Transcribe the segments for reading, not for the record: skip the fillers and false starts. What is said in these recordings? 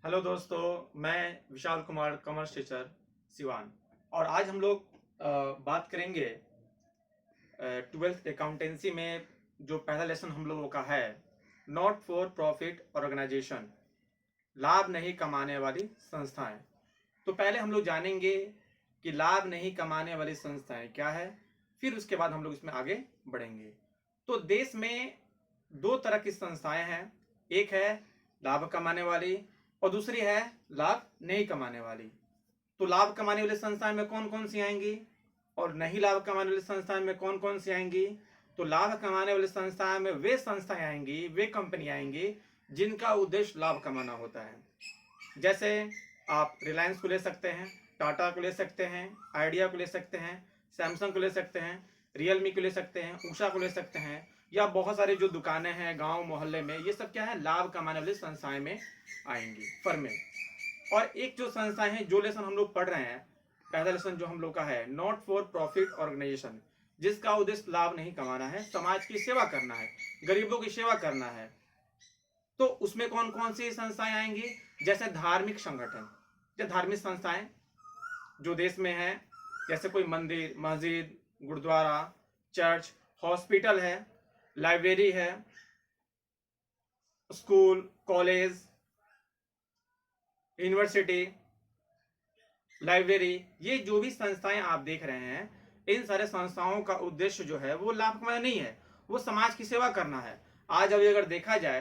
Hello दोस्तों, मैं Vishal Kumar, commerce teacher, Siwan. और आज हम लोग बात करेंगे 12th अकाउंटेंसी में। जो पहला लेसन हम लोगों का है, नॉट फॉर प्रॉफिट ऑर्गेनाइजेशन, लाभ नहीं कमाने वाली संस्थाएं। तो पहले हम लोग जानेंगे कि लाभ नहीं कमाने वाली संस्थाएं क्या है, फिर उसके बाद हम लोग इसमें आगे बढ़ेंगे। तो देश में दो तरह की संस्थाएं हैं। एक है लाभ कमाने वाली और दूसरी है लाभ नहीं कमाने वाली। तो लाभ कमाने वाली संस्थाएं में कौन कौन सी आएंगी और नहीं लाभ कमाने वाली संस्थाएं में कौन कौन सी आएंगी? तो लाभ कमाने वाली संस्थाएं में वे संस्थाएं आएंगी, वे कंपनी आएंगी जिनका उद्देश्य लाभ कमाना होता है। जैसे आप रिलायंस को ले सकते हैं, टाटा को ले सकते हैं, आइडिया को ले सकते हैं, सैमसंग को ले सकते हैं, रियलमी को ले सकते हैं, उषा को ले सकते हैं, या बहुत सारी जो दुकानें हैं गांव मोहल्ले में, ये सब क्या है, लाभ कमाने वाली संस्थाएं में आएंगी, फर्में। और एक जो संस्थाएं हैं, जो लेसन हम लोग पढ़ रहे हैं, पहला लेसन जो हम लोग का है, नॉट फॉर प्रॉफिट ऑर्गेनाइजेशन, जिसका उद्देश्य लाभ नहीं कमाना है, समाज की सेवा करना है, गरीबों की सेवा करना है। तो उसमें कौन कौन सी संस्थाएं आएंगी? जैसे धार्मिक संगठन या धार्मिक संस्थाएं जो देश में है, जैसे कोई मंदिर, मस्जिद, गुरुद्वारा, चर्च, हॉस्पिटल है, लाइब्रेरी है, स्कूल, कॉलेज, यूनिवर्सिटी, लाइब्रेरी, ये जो भी संस्थाएं आप देख रहे हैं, इन सारे संस्थाओं का उद्देश्य जो है वो लाभ कमाना नहीं है, वो समाज की सेवा करना है। आज अभी अगर देखा जाए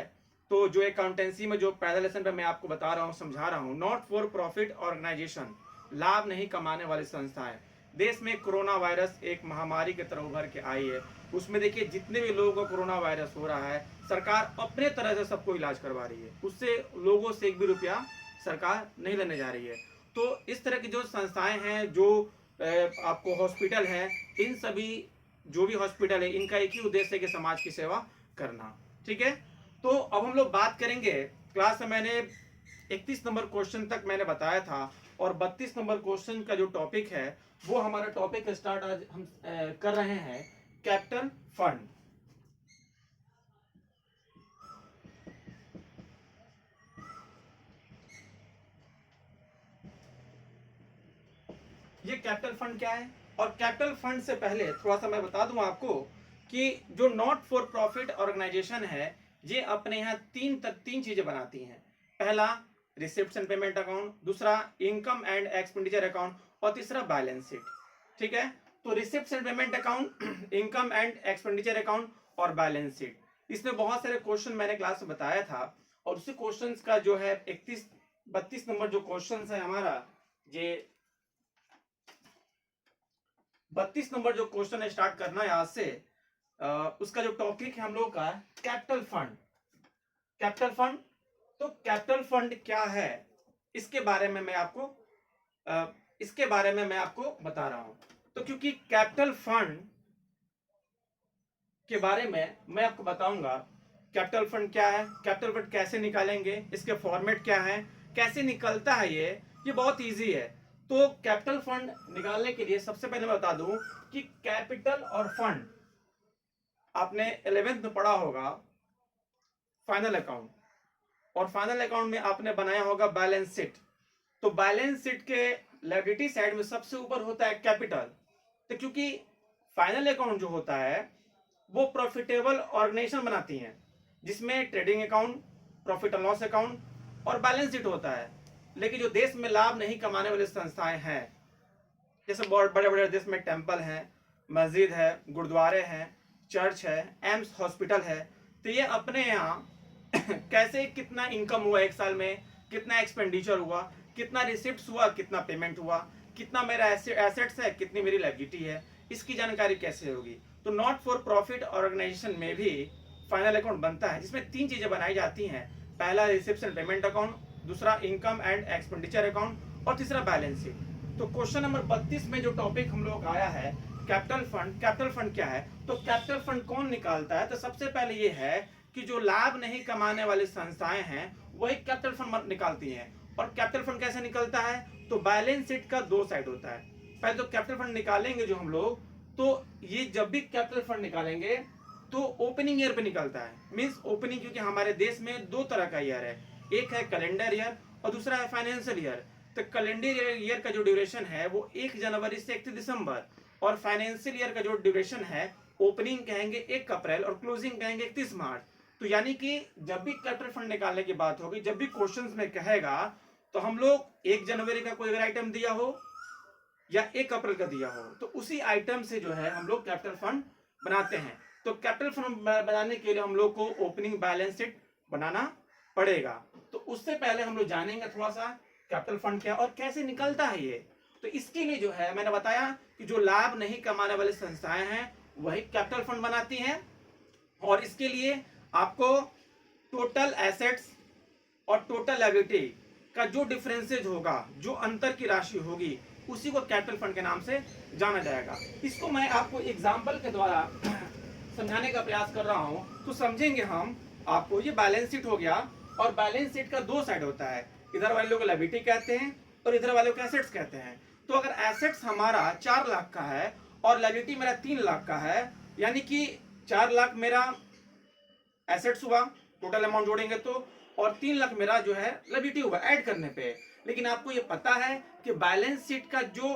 तो जो अकाउंटेंसी में जो पहले लेसन पे मैं आपको बता रहा हूँ, समझा रहा हूँ, नॉट फॉर प्रॉफिट ऑर्गेनाइजेशन, लाभ नहीं कमाने वाली संस्थाएं। देश में कोरोना वायरस एक महामारी की तरह उभर के आई है। उसमें देखिए जितने भी लोगों को कोरोना वायरस हो रहा है, सरकार अपने तरह से सबको इलाज करवा रही है, उससे लोगों से एक भी रुपया सरकार नहीं लेने जा रही है। तो इस तरह की जो संस्थाएं हैं, जो आपको हॉस्पिटल है, इन सभी जो भी हॉस्पिटल है, इनका एक ही उद्देश्य है कि समाज की सेवा करना। ठीक है। तो अब हम लोग बात करेंगे, क्लास में मैंने 31 नंबर क्वेश्चन तक मैंने बताया था, और 32 नंबर क्वेश्चन का जो टॉपिक है, वो हमारा टॉपिक स्टार्ट आज हम कर रहे हैं, कैपिटल फंड। ये कैपिटल फंड क्या है? और कैपिटल फंड से पहले थोड़ा सा मैं बता दूं आपको कि जो नॉट फॉर प्रॉफिट ऑर्गेनाइजेशन है, ये अपने यहाँ तीन चीजें बनाती हैं। पहला रिसिप्ट एंड पेमेंट अकाउंट, दूसरा इनकम एंड एक्सपेंडिचर अकाउंट, और तीसरा बैलेंस शीट। ठीक है। तो receipt and payment account, income and expenditure account और बैलेंस शीट, इसमें बहुत सारे क्वेश्चन मैंने क्लास में बताया था। और उसी क्वेश्चन का जो है 32 नंबर जो क्वेश्चन है हमारा, ये 32 नंबर जो क्वेश्चन है स्टार्ट करना है आज से। उसका जो टॉपिक है हम लोग का, कैपिटल फंड। कैपिटल फंड, तो कैपिटल फंड क्या है, इसके बारे में मैं आपको बता रहा हूं। तो क्योंकि कैपिटल फंड के बारे में मैं आपको बताऊंगा, कैपिटल फंड क्या है, कैपिटल फंड कैसे निकालेंगे, इसके फॉर्मेट क्या है, कैसे निकलता है, ये बहुत इजी है। तो कैपिटल फंड निकालने के लिए सबसे पहले मैं बता दूं कि कैपिटल और फंड, आपने 11th में पढ़ा होगा फाइनल अकाउंट, और फाइनल अकाउंट में आपने बनाया होगा बैलेंस शीट। तो बैलेंस शीट के लायबिलिटी साइड में सबसे ऊपर होता है कैपिटल। तो क्योंकि फाइनल अकाउंट जो होता है वो प्रॉफिटेबल ऑर्गेनाइजेशन बनाती हैं, जिसमें trading account, profit and loss account और बैलेंस शीट होता है। लेकिन जो देश में लाभ नहीं कमाने वाली संस्थाएं हैं, जैसे बहुत बड़े बड़े देश में टेम्पल हैं, मस्जिद है, गुरुद्वारे हैं, चर्च है, एम्स हॉस्पिटल है, तो ये अपने यहाँ कैसे कितना इनकम हुआ एक साल में, कितना एक्सपेंडिचर हुआ, कितना रिसिप्ट हुआ, कितना पेमेंट हुआ, कितना मेरा एसेट्स है, कितनी मेरी लायबिलिटी है, इसकी जानकारी कैसे होगी। तो नॉट फॉर प्रॉफिट ऑर्गेनाइजेशन में भी फाइनल अकाउंट बनता है, जिसमें 3 चीजें बनाई जाती हैं। पहला रिसिप्ट एंड पेमेंट अकाउंट, दूसरा इनकम एंड एक्सपेंडिचर अकाउंट, और तीसरा बैलेंस शीट। तो क्वेश्चन नंबर 32 में जो टॉपिक हम लोग आया है, कैपिटल फंड। कैपिटल फंड क्या है? तो कैपिटल फंड कौन निकालता है? तो सबसे पहले ये है कि जो लाभ नहीं कमाने वाली संस्थाएं हैं, वही कैपिटल फंड निकालती हैं। और कैपिटल फंड कैसे निकलता है? तो बैलेंस शीट का 2 साइड होता है। पहले तो कैपिटल फंड निकालेंगे जो हम लोग, तो ये जब भी कैपिटल फंड निकालेंगे तो ओपनिंग ईयर पे निकलता है। मींस ओपनिंग, क्योंकि हमारे देश में 2 तरह का ईयर है, एक है कैलेंडर ईयर और दूसरा है फाइनेंशियल ईयर। तो कैलेंडर ईयर का जो ड्यूरेशन है वो 1 जनवरी से 31 दिसंबर, और फाइनेंशियल ईयर का जो ड्यूरेशन है ओपनिंग कहेंगे 1 अप्रैल और क्लोजिंग कहेंगे 31 मार्च। तो यानी कि जब भी कैपिटल फंड निकालने की बात होगी, जब भी क्वेश्चंस में कहेगा, तो हम लोग 1 जनवरी का कोई अगर आइटम दिया हो या 1 अप्रैल का दिया हो, तो उसी आइटम से जो है हम लोग कैपिटल फंड बनाते हैं। तो कैपिटल फंड बनाने के लिए हम लोग को ओपनिंग बैलेंस शीट बनाना पड़ेगा। तो उससे पहले हम लोग जानेंगे थोड़ा सा कैपिटल फंड क्या और कैसे निकलता है ये। तो इसके लिए जो है मैंने बताया कि जो लाभ नहीं कमाने वाली संस्थाएं हैं वही कैपिटल फंड बनाती हैं, और इसके लिए आपको टोटल एसेट्स और टोटल लायबिलिटी का जो डिफरेंसेज होगा, जो अंतर की राशि होगी, उसी को कैपिटल फंड के नाम से जाना जाएगा। इसको मैं आपको एग्जांपल के द्वारा समझाने का प्रयास कर रहा हूं, तो समझेंगे हम। आपको ये बैलेंस शीट हो गया, और बैलेंस शीट का 2 साइड होता है, इधर वाले को लायबिलिटी कहते हैं और इधर वाले को एसेट्स कहते हैं। तो अगर एसेट्स हमारा 4 लाख का है और लायबिलिटी मेरा 3 लाख का है, यानी कि 4 लाख मेरा एसेट्स हुआ टोटल अमाउंट जोड़ेंगे तो, और 3 लाख मेरा जो है लायबिलिटी हुआ ऐड करने पे। लेकिन आपको ये पता है कि बैलेंस शीट का जो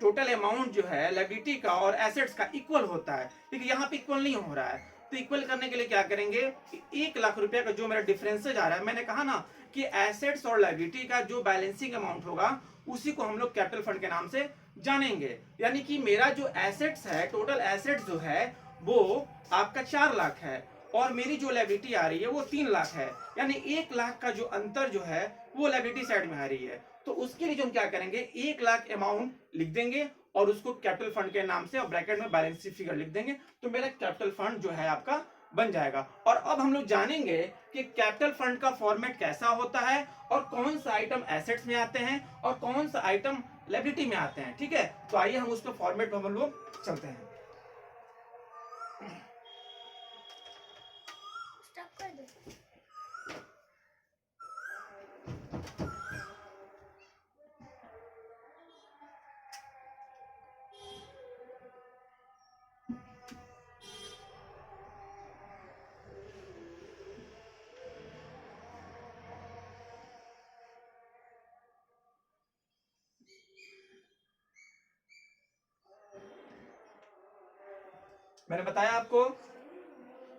टोटल अमाउंट जो है लायबिलिटी का और एसेट्स का इक्वल होता है, लेकिन यहाँ पे इक्वल नहीं हो रहा है। तो इक्वल करने के लिए क्या करेंगे कि 1 लाख रुपया का जो मेरा डिफरेंसेज आ रहा है, मैंने कहा ना कि एसेट्स और लायबिलिटी का जो बैलेंसिंग अमाउंट होगा उसी को हम लोग कैपिटल फंड के नाम से जानेंगे। यानी कि मेरा जो एसेट्स है, टोटल एसेट्स जो है वो आपका 4 लाख है, और मेरी जो लायबिलिटी आ रही है वो 3 लाख है, यानी 1 लाख का जो अंतर जो है वो लायबिलिटी साइड में आ रही है। तो उसके लिए जो हम क्या करेंगे, 1 लाख अमाउंट लिख देंगे और उसको कैपिटल फंड के नाम से और ब्रैकेट में बैलेंस शीट फिगर लिख देंगे, तो मेरा कैपिटल फंड जो है आपका बन जाएगा। और अब हम लोग जानेंगे कि कैपिटल फंड का फॉर्मेट कैसा होता है और कौन सा आइटम एसेट्स में आते हैं और कौन सा आइटम लायबिलिटी में आते हैं। ठीक है, तो आइए हम उसके फॉर्मेट में हम लोग चलते हैं।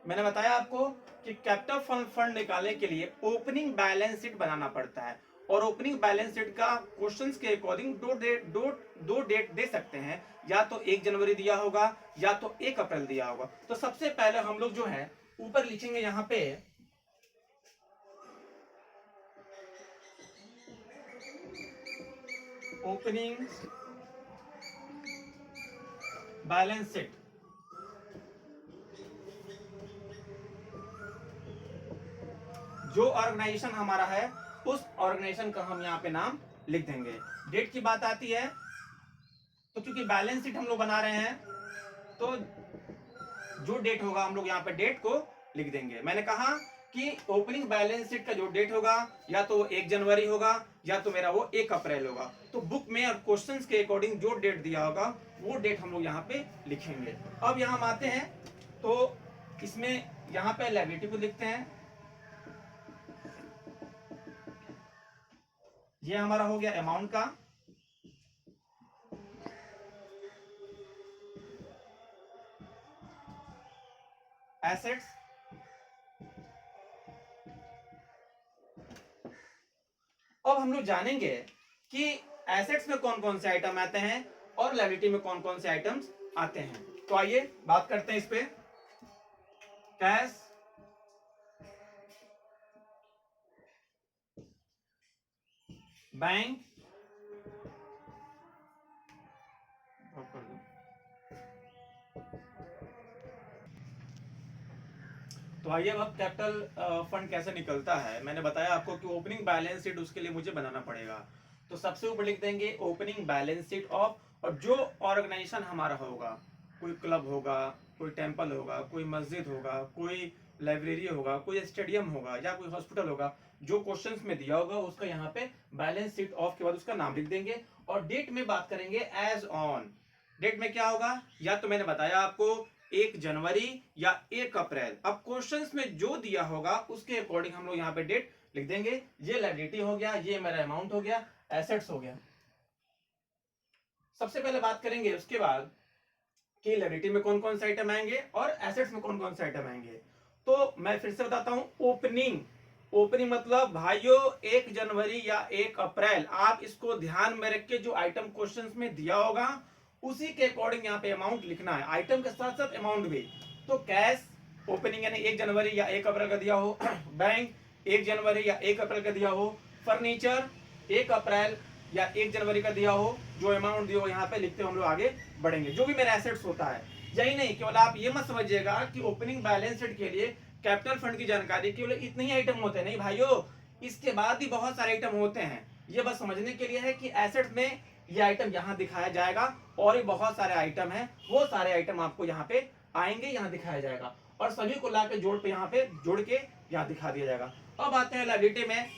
मैंने बताया आपको कि कैपिटल फंड निकालने के लिए ओपनिंग बैलेंस शीट बनाना पड़ता है, और ओपनिंग बैलेंस शीट का क्वेश्चंस के अकॉर्डिंग दो डेट दे सकते हैं, या तो 1 जनवरी दिया होगा या तो 1 अप्रैल दिया होगा। तो सबसे पहले हम लोग जो है ऊपर लिखेंगे यहाँ पे ओपनिंग बैलेंस शीट। जो ऑर्गेनाइजेशन हमारा है उस ऑर्गेनाइजेशन का हम यहाँ पे नाम लिख देंगे। डेट की बात आती है तो क्योंकि बैलेंस शीट हम लोग बना रहे हैं, तो जो डेट होगा हम लोग यहाँ पे डेट को लिख देंगे। मैंने कहा कि ओपनिंग बैलेंस शीट का जो डेट होगा या तो 1 जनवरी होगा या तो मेरा वो 1 अप्रैल होगा। तो बुक में और क्वेश्चंस के अकॉर्डिंग जो डेट दिया होगा वो डेट हम लोग यहाँ पे लिखेंगे। अब यहाँ हम आते हैं, तो इसमें यहाँ पे लायबिलिटी को लिखते हैं। ये हमारा हो गया अमाउंट का। एसेट्स, अब हम लोग जानेंगे कि एसेट्स में कौन कौन से आइटम आते हैं और लायबिलिटी में कौन कौन से आइटम्स आते हैं। तो आइए बात करते हैं इस पे। कैश, बैंक, तो आइए अब कैपिटल फंड कैसे निकलता है। मैंने बताया आपको कि ओपनिंग बैलेंस शीट उसके लिए मुझे बनाना पड़ेगा। तो सबसे ऊपर लिख देंगे ओपनिंग बैलेंस शीट ऑफ, और जो ऑर्गेनाइजेशन हमारा होगा, कोई क्लब होगा, कोई टेंपल होगा, कोई मस्जिद होगा, कोई लाइब्रेरी होगा, कोई स्टेडियम होगा या कोई हॉस्पिटल होगा, जो क्वेश्चंस में दिया होगा उसका यहाँ पे बैलेंस शीट ऑफ के बाद उसका नाम लिख देंगे। और डेट में बात करेंगे एज ऑन। डेट में क्या होगा, या तो मैंने बताया आपको 1 जनवरी या 1 अप्रैल। अब क्वेश्चंस में जो दिया होगा उसके अकॉर्डिंग हम लोग यहाँ पे डेट लिख देंगे। ये लायबिलिटी हो गया, ये मेरा अमाउंट हो गया, एसेट्स हो गया। सबसे पहले बात करेंगे उसके बाद कि लायबिलिटी में कौन कौन से आइटम आएंगे और एसेट्स में कौन कौन से आइटम आएंगे। तो मैं फिर से बताता हूं, ओपनिंग। ओपनिंग मतलब भाइयों 1 जनवरी या 1 अप्रैल, आप इसको ध्यान में रख के जो आइटम क्वेश्चंस में दिया होगा उसी के अकॉर्डिंग यहाँ पे अमाउंट लिखना है, आइटम के साथ साथ अमाउंट भी। तो कैश ओपनिंग यानी 1 जनवरी या 1 अप्रैल का दिया हो, बैंक 1 जनवरी या 1 अप्रैल का दिया हो, फर्नीचर 1 अप्रैल या 1 जनवरी का दिया हो, जो अमाउंट दिया हो यहाँ पे लिखते हुए हम लोग आगे बढ़ेंगे। जो भी मेरा एसेट्स होता है, यही नहीं केवल आप ये मत समझिएगा कि ओपनिंग बैलेंस शीट के लिए कैपिटल फंड की जानकारी केवल इतने ही आइटम होते हैं, नहीं भाइयों, इसके बाद भी बहुत सारे आइटम होते हैं। ये बस समझने के लिए है कि एसेट्स में ये आइटम यहाँ दिखाया जाएगा और भी बहुत सारे आइटम हैं, वो सारे आइटम आपको यहाँ पे आएंगे, यहाँ दिखाया जाएगा और सभी को ला के जोड़ पे यहाँ पे जोड़ के यहाँ दिखा दिया जाएगा। अब आते हैं लायबिलिटी में।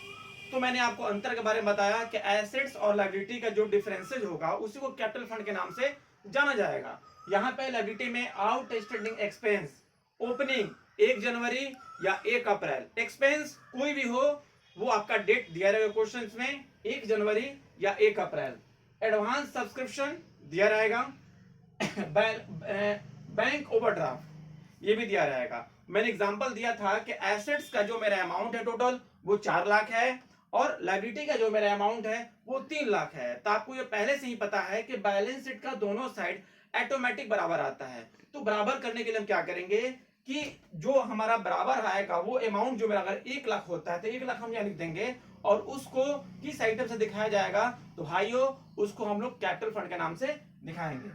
तो मैंने आपको अंतर के बारे में बताया कि एसेट्स और लायबिलिटी का जो डिफरेंसेज होगा उसी को कैपिटल फंड के नाम से जाना जाएगा। यहाँ पे लायबिलिटी में आउटस्टैंडिंग एक्सपेंस, ओपनिंग 1 जनवरी या 1 अप्रैल, एक्सपेंस कोई भी हो वो आपका डेट दिया रहेगा क्वेश्चंस में 1 जनवरी या 1 अप्रैल। एडवांस सब्सक्रिप्शन दिया रहेगा, बैंक ओवरड्राफ्ट ये भी दिया रहेगा। मैंने एग्जांपल दिया था कि एसेट्स का जो मेरा अमाउंट है टोटल वो 4 लाख है और लायबिलिटी का जो मेरा अमाउंट है वो 3 लाख है। तो आपको ये पहले से ही पता है कि बैलेंस शीट का दोनों साइड ऑटोमेटिक बराबर आता है। तो बराबर करने के लिए हम क्या करेंगे कि जो हमारा बराबर आएगा वो अमाउंट जो मेरा अगर 1 लाख होता है तो 1 लाख हम यहाँ लिख देंगे और उसको किस आइटम से दिखाया जाएगा, तो भाइयों उसको हम लोग कैपिटल फंड के नाम से दिखाएंगे।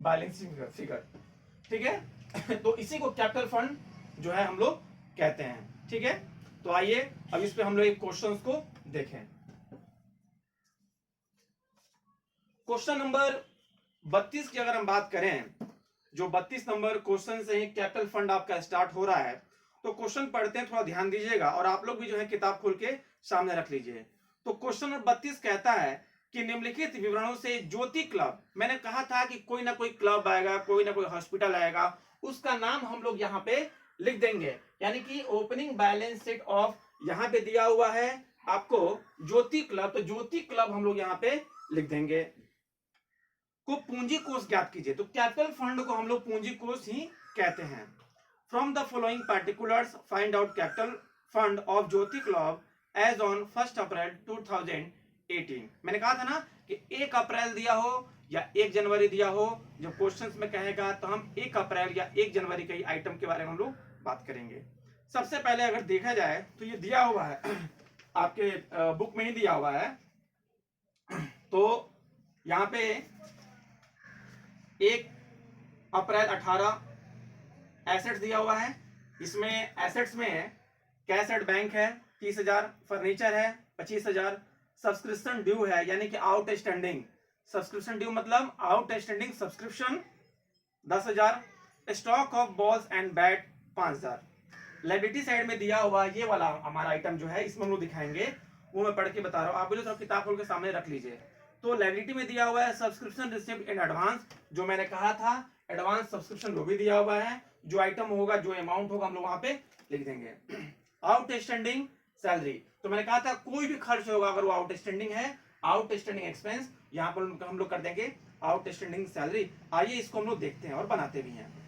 बैलेंसिंग फिगर, ठीक है। तो इसी को कैपिटल फंड जो है हम लोग कहते हैं, ठीक है। तो आइए अब इस पे हम लोग एक क्वेश्चन को देखें। क्वेश्चन नंबर 32 की अगर हम बात करें, जो 32 नंबर क्वेश्चन से ही कैपिटल फंड आपका स्टार्ट हो रहा है, तो क्वेश्चन पढ़ते हैं, थोड़ा ध्यान दीजिएगा और आप लोग भी जो है किताब खोल के सामने रख लीजिए। तो क्वेश्चन नंबर 32 कहता है कि निम्नलिखित विवरणों से ज्योति क्लब, मैंने कहा था कि कोई ना कोई क्लब आएगा, कोई ना कोई हॉस्पिटल आएगा, उसका नाम हम लोग यहाँ पे लिख देंगे। यानी कि ओपनिंग बैलेंस शीट ऑफ यहाँ पे दिया हुआ है आपको ज्योति क्लब, तो ज्योति क्लब हम लोग यहाँ पे लिख देंगे। को पूंजी कोष ज्ञात कीजिए, तो कैपिटल फंड को हम लोग पूंजी कोष ही कहते हैं। From the following particulars find out capital fund of Jyoti club as on 1 April 2018। मैंने कहा था ना कि 1 अप्रैल दिया हो या 1 जनवरी दिया हो, जब क्वेश्चंस में कहेगा तो हम 1 अप्रैल या 1 जनवरी के आइटम के बारे में हम लोग बात करेंगे। सबसे पहले अगर देखा जाए तो ये दिया हुआ है आपके बुक में ही दिया हुआ है। तो यहाँ पे 1 अप्रैल 18 एसेट्स दिया हुआ है। इसमें एसेट्स में कैश एट बैंक है 30,000, फर्नीचर है 25,000, सब्सक्रिप्शन ड्यू है यानी कि आउटस्टैंडिंग, सब्सक्रिप्शन ड्यू मतलब outstanding subscription 10,000, stock of balls and bat 5,000। Liability side में दिया हुआ ये वाला हमारा आइटम जो है इसमें हम लोग दिखाएंगे, वो मैं पढ़ के बता रहा हूँ, आप बोले तो किताब खोल के सामने रख लीजिए। तो लायबिलिटी में दिया हुआ है सब्सक्रिप्शन रिसीव्ड इन एडवांस, जो मैंने कहा था एडवांस सब्सक्रिप्शन वो भी दिया हुआ है, जो आइटम होगा जो अमाउंट होगा हम लोग वहां पे लिख देंगे। आउटस्टैंडिंग सैलरी, तो मैंने कहा था कोई भी खर्च होगा अगर वो आउटस्टैंडिंग है, आउटस्टैंडिंग एक्सपेंस यहाँ पर हम लोग कर देंगे आउटस्टैंडिंग सैलरी। आइए इसको हम लोग देखते हैं और बनाते भी हैं।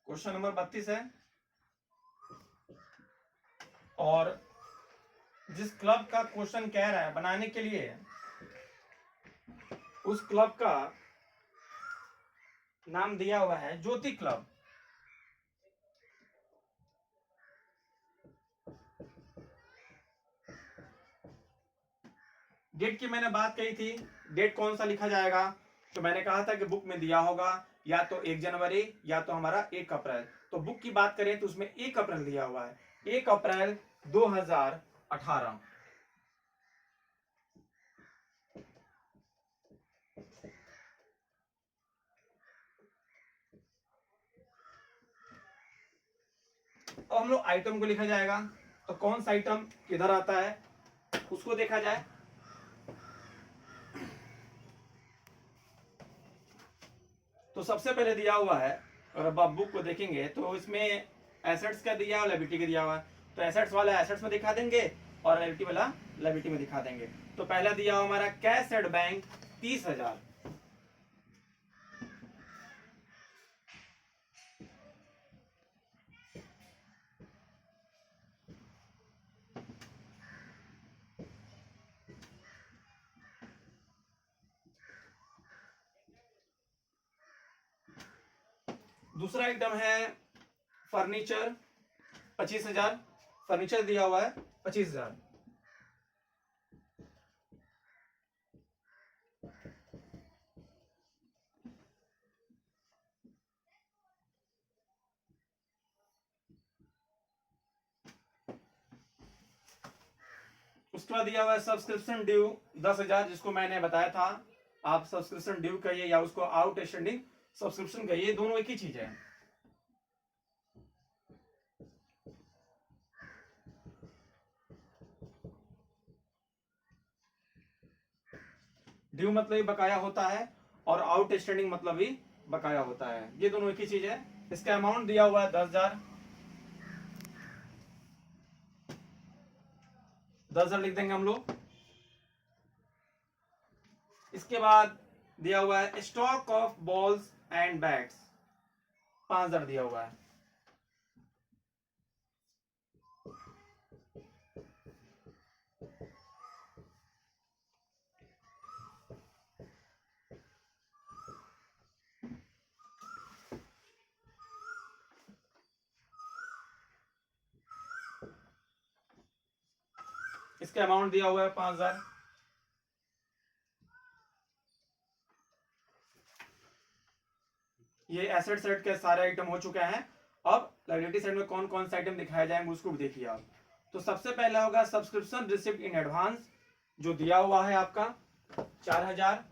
क्वेश्चन नंबर 32 है और जिस क्लब का क्वेश्चन कह रहा है बनाने के लिए, उस क्लब का नाम दिया हुआ है ज्योति क्लब। डेट की मैंने बात कही थी, डेट कौन सा लिखा जाएगा, तो मैंने कहा था कि बुक में दिया होगा या तो 1 जनवरी या तो हमारा 1 अप्रैल। तो बुक की बात करें तो उसमें 1 अप्रैल दिया हुआ है, 1 अप्रैल 2018। तो हम लोग आइटम को लिखा जाएगा, तो कौन सा आइटम किधर आता है उसको देखा जाए। तो सबसे पहले दिया हुआ है, और अब आप बुक को देखेंगे तो इसमें एसेट्स का दिया हुआ, लायबिलिटी का दिया हुआ है। तो एसेट्स वाला एसेट्स में दिखा देंगे और लायबिलिटी वाला लायबिलिटी में दिखा देंगे। तो पहला दिया हुआ हमारा कैश एट बैंक 30,000। दूसरा आइटम है फर्नीचर 25,000, फर्नीचर दिया हुआ है 25,000। उसके बाद दिया हुआ है सब्सक्रिप्शन ड्यू 10,000, जिसको मैंने बताया था आप सब्सक्रिप्शन ड्यू कहिए या उसको आउटस्टैंडिंग सब्सक्रिप्शन कहिए, दोनों एक ही चीज है। ड्यू मतलब ही बकाया होता है और आउटस्टैंडिंग मतलब भी बकाया होता है, ये दोनों एक ही चीज है। इसका अमाउंट दिया हुआ है 10,000, 10,000 लिख देंगे हम लोग। इसके बाद दिया हुआ है stock of balls and bats, 5,000 दिया हुआ है। इसका अमाउंट दिया हुआ है 5,000। ये एसेट साइड के सारे आइटम हो चुके हैं। अब लायबिलिटी साइड में कौन कौन से आइटम दिखाए जाएंगे उसको भी देखिए आप। तो सबसे पहला होगा सब्सक्रिप्शन रिसिप्ट इन एडवांस, जो दिया हुआ है आपका 4,000।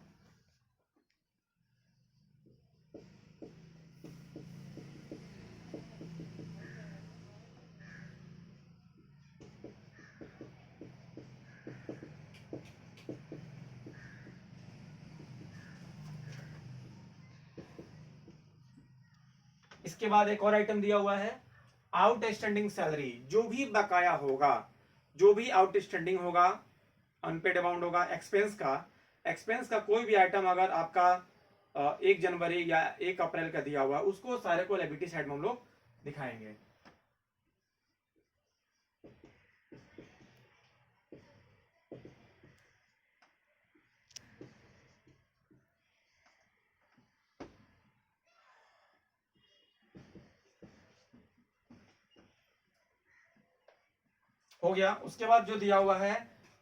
इसके बाद एक और आइटम दिया हुआ है आउटस्टैंडिंग सैलरी, जो भी बकाया होगा, जो भी आउटस्टैंडिंग होगा, अनपेड अमाउंट होगा, एक्सपेंस का कोई भी आइटम अगर आपका 1 जनवरी या 1 अप्रैल का दिया हुआ, उसको सारे को लायबिलिटी साइड में हम लोग दिखाएंगे। हो गया। उसके बाद जो दिया हुआ है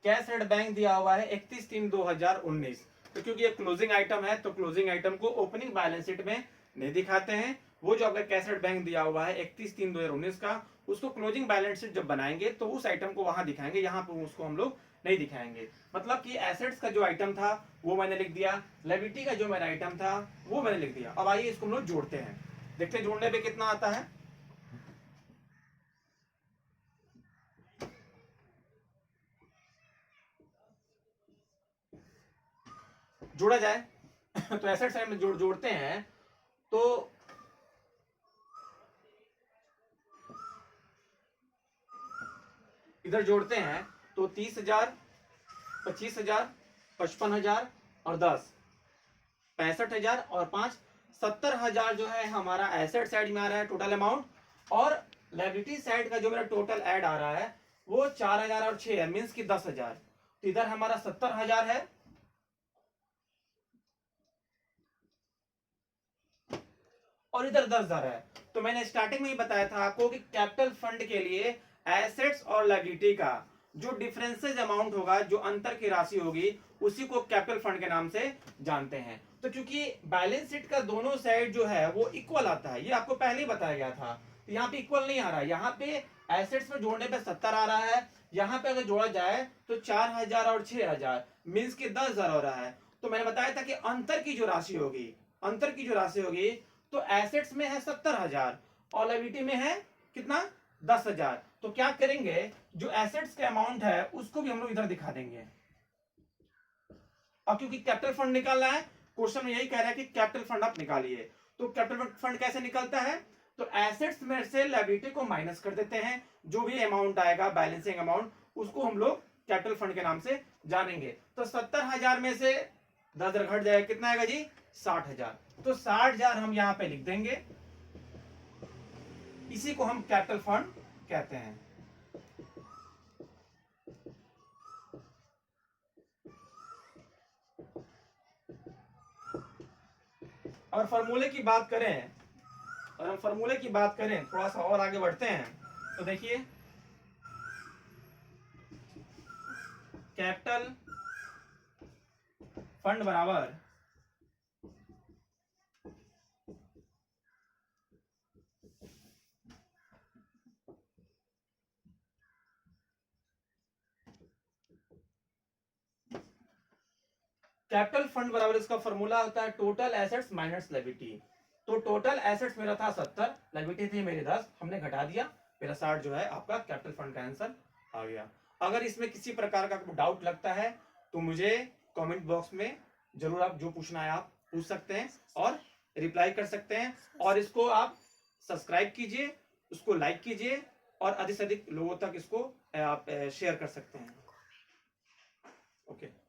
कैश एट बैंक दिया हुआ है 31/3/2019। तो क्योंकि ये क्लोजिंग आइटम है तो क्लोजिंग आइटम को ओपनिंग बैलेंस शीट में नहीं दिखाते हैं। वो जो आपका कैश एट बैंक दिया हुआ है 31/3/2019 का, उसको क्लोजिंग बैलेंस शीट जब बनाएंगे तो उस आइटम को वहां दिखाएंगे, यहाँ पर उसको हम लोग नहीं दिखाएंगे। मतलब कि एसेट्स का जो आइटम था वो मैंने लिख दिया, लायबिलिटी का जो मेरा आइटम था वो मैंने लिख दिया। अब आइए इसको हम लोग जोड़ते हैं, देखते हैं जोड़ने पे कितना आता है। जोड़ा जाए तो एसेट साइड में जोड़ते हैं तो इधर जोड़ते हैं तो 30,000, 25,000, 55,000 और 10, 65,000 और 5, 70,000 जो है हमारा एसेट साइड में आ रहा है टोटल अमाउंट। और लायबिलिटी साइड का जो मेरा टोटल ऐड आ रहा है वो 4,000 और 6 है, मीन्स की 10,000। तो इधर हमारा 70,000 है और इधर 10,000 है। तो मैंने स्टार्टिंग में ही बताया था आपको कि कैपिटल फंड के लिए एसेट्स और लायबिलिटी का जो डिफरेंसेज अमाउंट होगा, जो अंतर की राशि होगी, उसी को कैपिटल फंड के नाम से जानते हैं। तो क्योंकि बैलेंस शीट का दोनों साइड जो है वो इक्वल आता है, ये आपको पहले ही बताया गया था, तो यहाँ पे इक्वल नहीं आ रहा है। यहाँ पे एसेट्स में जोड़ने पे 70 आ रहा है, यहाँ पे अगर जोड़ा जाए तो 4000 और 6000 मीन्स के 10,000 हो रहा है। तो मैंने बताया था कि अंतर की जो राशि होगी, अंतर की जो राशि होगी, तो एसेट्स में है 70,000 और लायबिलिटी में है कितना, 10,000। तो क्या करेंगे, जो एसेट्स का अमाउंट है उसको भी हम लोग इधर दिखा देंगे। और क्योंकि कैपिटल फंड निकालना है, क्वेश्चन में यही कह रहा है कि कैपिटल फंड आप निकालिए। तो कैपिटल फंड कैसे निकलता है, तो एसेट्स में से लायबिलिटी को माइनस कर देते हैं, जो भी अमाउंट आएगा बैलेंसिंग अमाउंट, उसको हम लोग कैपिटल फंड के नाम से जानेंगे। तो 70,000 में से 10,000 घट जाएगा, कितना आएगा जी, 60,000। तो 60,000 हम यहां पे लिख देंगे, इसी को हम कैपिटल फंड कहते हैं। और फॉर्मूले की बात करें, और हम फॉर्मूले की बात करें, थोड़ा सा और आगे बढ़ते हैं, तो देखिए कैपिटल फंड बराबर कैपिटल फंड बराबर इसका फॉर्मूला होता है टोटल एसेट्स माइनस लायबिलिटी। तो टोटल एसेट्स मेरा था 70, लायबिलिटी थी मेरी 10, हमने घटा दिया, मेरा 60 जो है आपका कैपिटल फंड का आंसर आ गया। अगर इसमें किसी प्रकार का डाउट लगता है तो मुझे कमेंट बॉक्स में जरूर आप जो पूछना है आप पूछ सकते हैं और रिप्लाई कर सकते हैं। और इसको आप सब्सक्राइब कीजिए, उसको लाइक कीजिए और अधिक से अधिक लोगों तक इसको आप शेयर कर सकते हैं। ओके।